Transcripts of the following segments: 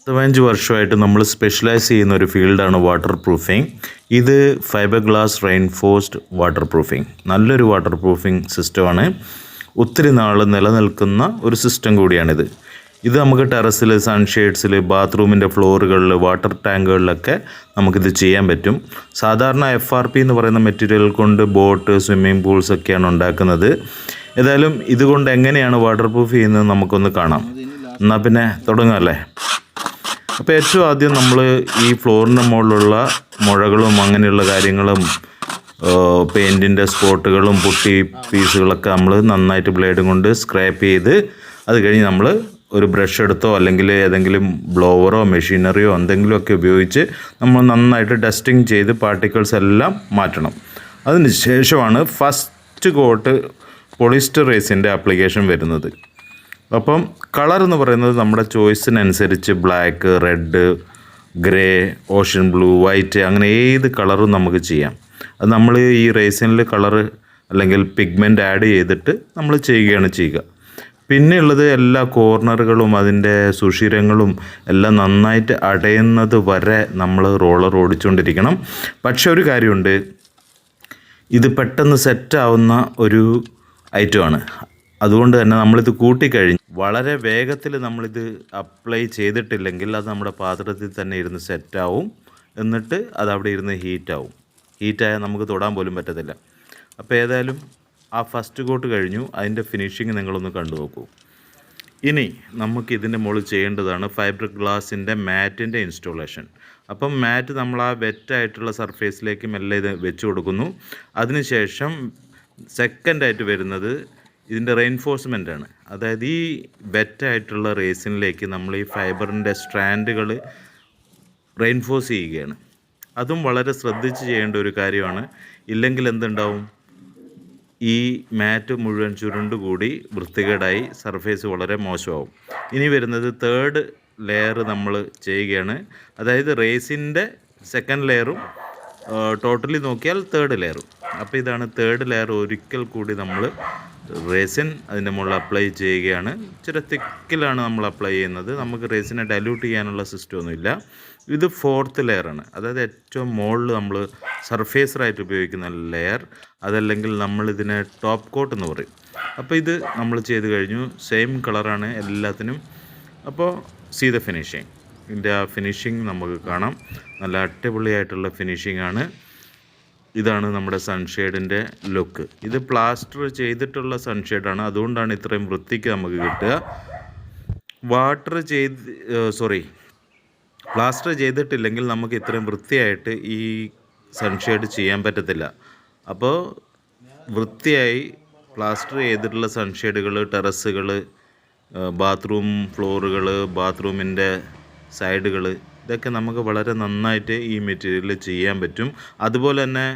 15 വർഷമായിട്ട് നമ്മൾ സ്പെഷ്യലൈസ് ചെയ്യുന്ന ഒരു ഫീൽഡാണ് വാട്ടർ പ്രൂഫിംഗ്. ഇത് fibre glass reinforced water proofing നല്ലൊരു വാട്ടർ പ്രൂഫിംഗ് സിസ്റ്റമാണ്. ഒത്തിരി നാൾ നിലനിൽക്കുന്ന ഒരു സിസ്റ്റം കൂടിയാണിത്. ഇത് നമുക്ക് ടെറസിൽ, സൺഷെയ്ഡ്സിൽ, ബാത്റൂമിൻ്റെ ഫ്ലോറുകളിൽ, വാട്ടർ ടാങ്കുകളിലൊക്കെ നമുക്കിത് ചെയ്യാൻ പറ്റും. സാധാരണ FRP എന്ന് പറയുന്ന മെറ്റീരിയൽ കൊണ്ട് ബോട്ട്, സ്വിമ്മിംഗ് പൂൾസ് ഒക്കെയാണ് ഉണ്ടാക്കുന്നത്. ഏതായാലും ഇതുകൊണ്ട് എങ്ങനെയാണ് വാട്ടർ പ്രൂഫ് ചെയ്യുന്നത് നമുക്കൊന്ന് കാണാം. എന്നാൽ പിന്നെ തുടങ്ങാമല്ലേ. അപ്പോൾ ഏറ്റവും ആദ്യം നമ്മൾ ഈ ഫ്ലോറിൻ്റെ മുകളിലുള്ള മുഴകളും അങ്ങനെയുള്ള കാര്യങ്ങളും പെയിൻറ്റിൻ്റെ സ്പോട്ടുകളും പൊട്ടി പീസുകളൊക്കെ നമ്മൾ നന്നായിട്ട് ബ്ലേഡും കൊണ്ട് സ്ക്രാപ്പ് ചെയ്ത്, അത് കഴിഞ്ഞ് നമ്മൾ ഒരു ബ്രഷ് എടുത്തോ അല്ലെങ്കിൽ ഏതെങ്കിലും ബ്ലോവറോ മെഷീനറിയോ എന്തെങ്കിലുമൊക്കെ ഉപയോഗിച്ച് നമ്മൾ നന്നായിട്ട് ഡസ്റ്റിങ് ചെയ്ത് പാർട്ടിക്കിൾസ് എല്ലാം മാറ്റണം. അതിന് ശേഷമാണ് ഫസ്റ്റ് കോട്ട് പോളിസ്റ്റർ റേസിൻ്റെ ആപ്ലിക്കേഷൻ വരുന്നത്. അപ്പം കളർ എന്ന് പറയുന്നത് നമ്മുടെ ചോയ്സിനനുസരിച്ച് black, red, grey, ocean blue, white അങ്ങനെ ഏത് കളറും നമുക്ക് ചെയ്യാം. അത് നമ്മൾ ഈ റേസിനിൽ കളറ് അല്ലെങ്കിൽ പിഗ്മെൻറ്റ് ആഡ് ചെയ്തിട്ട് നമ്മൾ ചെയ്യുക. പിന്നെയുള്ളത് എല്ലാ കോർണറുകളും അതിൻ്റെ സുഷിരങ്ങളും എല്ലാം നന്നായിട്ട് അടയുന്നത് വരെ നമ്മൾ റോളർ ഓടിച്ചുകൊണ്ടിരിക്കണം. പക്ഷെ ഒരു കാര്യമുണ്ട്, ഇത് പെട്ടെന്ന് സെറ്റാവുന്ന ഒരു ഐറ്റമാണ്. അതുകൊണ്ട് തന്നെ നമ്മളിത് കൂട്ടിക്കഴിഞ്ഞ് വളരെ വേഗത്തിൽ നമ്മളിത് അപ്ലൈ ചെയ്തിട്ടില്ലെങ്കിൽ അത് നമ്മുടെ പാത്രത്തിൽ തന്നെ ഇരുന്ന് സെറ്റാവും. എന്നിട്ട് അതവിടെ ഇരുന്ന് ഹീറ്റായാൽ നമുക്ക് തൊടാൻ പോലും പറ്റത്തില്ല. അപ്പോൾ ഏതായാലും ആ ഫസ്റ്റ് കോട്ട് കഴിഞ്ഞു. അതിൻ്റെ ഫിനിഷിങ് നിങ്ങളൊന്ന് കണ്ടു നോക്കൂ. ഇനി നമുക്ക് ഇതിൻ്റെ മുകളിൽ ചെയ്യേണ്ടതാണ് ഫൈബർ ഗ്ലാസിൻ്റെ മാറ്റിൻ്റെ ഇൻസ്റ്റോളേഷൻ. അപ്പം മാറ്റ് നമ്മൾ ആ വെറ്റായിട്ടുള്ള സർഫേസിലേക്ക് മെല്ലെ ഇത് വെച്ച് കൊടുക്കുന്നു. അതിനുശേഷം സെക്കൻഡായിട്ട് വരുന്നത് ഇതിൻ്റെ റെയിൻഫോഴ്സ്മെൻറ്റാണ്. അതായത് ഈ വെറ്റായിട്ടുള്ള റേസിനിലേക്ക് നമ്മൾ ഈ ഫൈബറിൻ്റെ സ്ട്രാൻഡുകൾ റെയിൻഫോഴ്സ് ചെയ്യുകയാണ്. അതും വളരെ ശ്രദ്ധിച്ച് ചെയ്യേണ്ട ഒരു കാര്യമാണ്. ഇല്ലെങ്കിൽ എന്തുണ്ടാവും, ഈ മാറ്റ് മുഴുവൻ ചുരുണ്ടുകൂടി വൃത്തികേടായി സർഫേസ് വളരെ മോശമാവും. ഇനി വരുന്നത് തേർഡ് ലെയർ നമ്മൾ ചെയ്യുകയാണ്. അതായത് റേസിൻ്റെ സെക്കൻഡ് ലെയറും ടോട്ടലി നോക്കിയാൽ തേർഡ് ലെയറും. അപ്പോൾ ഇതാണ് തേർഡ് ലെയർ. ഒരിക്കൽ കൂടി നമ്മൾ റേസിൻ അതിൻ്റെ മുകളിൽ അപ്ലൈ ചെയ്യുകയാണ്. ഇച്ചിരി തിക്കിലാണ് നമ്മൾ അപ്ലൈ ചെയ്യുന്നത്. നമുക്ക് റേസിനെ ഡൈല്യൂട്ട് ചെയ്യാനുള്ള സിസ്റ്റമൊന്നുമില്ല. ഇത് ഫോർത്ത് ലെയറാണ്. അതായത് ഏറ്റവും മുകളിൽ നമ്മൾ സർഫേസറായിട്ട് ഉപയോഗിക്കുന്ന ലെയർ. അതല്ലെങ്കിൽ നമ്മളിതിനെ ടോപ്പ് കോട്ട് എന്ന് പറയും. അപ്പോൾ ഇത് നമ്മൾ ചെയ്ത് കഴിഞ്ഞു. സെയിം കളറാണ് എല്ലാത്തിനും. അപ്പോൾ സീ ദ ഫിനിഷിങ്. ഇതിൻ്റെ ആ ഫിനിഷിങ് നമുക്ക് കാണാം. നല്ല അടിപൊളിയായിട്ടുള്ള ഫിനിഷിംഗ് ആണ്. ഇതാണ് നമ്മുടെ സൺഷെയ്ഡിൻ്റെ ലുക്ക്. ഇത് പ്ലാസ്റ്റർ ചെയ്തിട്ടുള്ള സൺഷെയ്ഡാണ്. അതുകൊണ്ടാണ് ഇത്രയും വൃത്തിക്ക് നമുക്ക് കിട്ടുക. പ്ലാസ്റ്റർ ചെയ്തിട്ടില്ലെങ്കിൽ നമുക്ക് ഇത്രയും വൃത്തിയായിട്ട് ഈ സൺഷെയ്ഡ് ചെയ്യാൻ പറ്റത്തില്ല. അപ്പോൾ വൃത്തിയായി പ്ലാസ്റ്റർ ചെയ്തിട്ടുള്ള സൺഷെയ്ഡുകൾ, ടെറസുകൾ, ബാത്റൂം ഫ്ലോറുകൾ, ബാത്റൂമിൻ്റെ സൈഡുകൾ, ഇതൊക്കെ നമുക്ക് വളരെ നന്നായിട്ട് ഈ മെറ്റീരിയൽ ചെയ്യാൻ പറ്റും. അതുപോലെ തന്നെ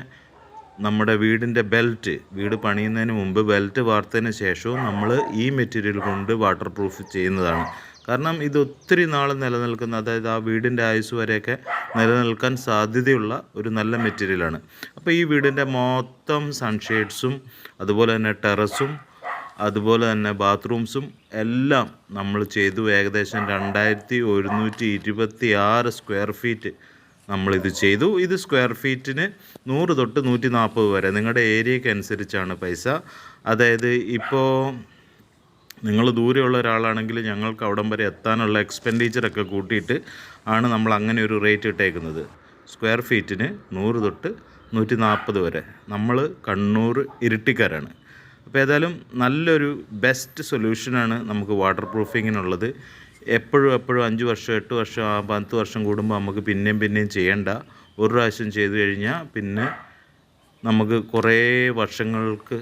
നമ്മുടെ വീടിൻ്റെ വീട് പണിയുന്നതിന് മുമ്പ് ബെൽറ്റ് വാർത്തതിന് ശേഷവും നമ്മൾ ഈ മെറ്റീരിയൽ കൊണ്ട് വാട്ടർ പ്രൂഫ് ചെയ്യുന്നതാണ്. കാരണം ഇത് ഒത്തിരി നാൾ നിലനിൽക്കുന്ന, അതായത് ആ വീടിൻ്റെ ആയുസ് വരെയൊക്കെ നിലനിൽക്കാൻ സാധ്യതയുള്ള ഒരു നല്ല മെറ്റീരിയലാണ്. അപ്പോൾ ഈ വീടിൻ്റെ മൊത്തം സൺഷെയ്ഡ്സും അതുപോലെ തന്നെ ടെറസും അതുപോലെ തന്നെ ബാത്റൂംസും എല്ലാം നമ്മൾ ചെയ്തു. ഏകദേശം 2126 സ്ക്വയർ ഫീറ്റ് നമ്മളിത് ചെയ്തു. ഇത് സ്ക്വയർ ഫീറ്റിന് 100 തൊട്ട് 140 വരെ നിങ്ങളുടെ ഏരിയയ്ക്ക് അനുസരിച്ചാണ് പൈസ. അതായത് ഇപ്പോൾ നിങ്ങൾ ദൂരെയുള്ള ഒരാളാണെങ്കിൽ ഞങ്ങൾക്ക് അവിടം വരെ എത്താനുള്ള എക്സ്പെൻഡിച്ചറൊക്കെ കൂട്ടിയിട്ട് ആണ് നമ്മൾ അങ്ങനെ ഒരു റേറ്റ് ഇട്ടേക്കുന്നത്. സ്ക്വയർ ഫീറ്റിന് 100 തൊട്ട് 140 വരെ. നമ്മൾ കണ്ണൂർ ഇരിട്ടിക്കാരാണ്. അപ്പോൾ ഏതായാലും നല്ലൊരു ബെസ്റ്റ് സൊല്യൂഷനാണ് നമുക്ക് വാട്ടർ പ്രൂഫിങ്ങിനുള്ളത്. എപ്പോഴും 5 വർഷം, 8 വർഷം, 10 വർഷം കൂടുമ്പോൾ നമുക്ക് പിന്നെയും ചെയ്യേണ്ട. ഒരു പ്രാവശ്യം ചെയ്തു കഴിഞ്ഞാൽ പിന്നെ നമുക്ക് കുറേ വർഷങ്ങൾക്ക്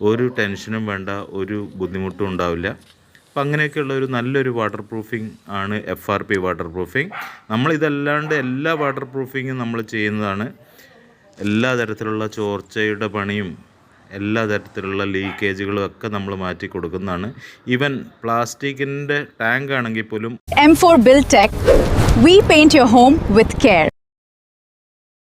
ഒരു ടെൻഷനും വേണ്ട, ഒരു ബുദ്ധിമുട്ടും ഉണ്ടാവില്ല. അപ്പോൾ അങ്ങനെയൊക്കെയുള്ള ഒരു നല്ലൊരു വാട്ടർ പ്രൂഫിംഗ് ആണ് FRP വാട്ടർ പ്രൂഫിംഗ്. നമ്മളിതല്ലാണ്ട് എല്ലാ വാട്ടർ പ്രൂഫിങ്ങും നമ്മൾ ചെയ്യുന്നതാണ്. എല്ലാ തരത്തിലുള്ള ചോർച്ചയുടെ പണിയും എല്ലാ തരത്തിലുള്ള ലീക്കേജുകളും ഒക്കെ നമ്മൾ മാറ്റി കൊടുക്കുന്നതാണ്. ഈവൻ പ്ലാസ്റ്റിക്കിൻ്റെ ടാങ്ക് ആണെങ്കിൽ പോലും. M4 Buildtech, we paint your home with care.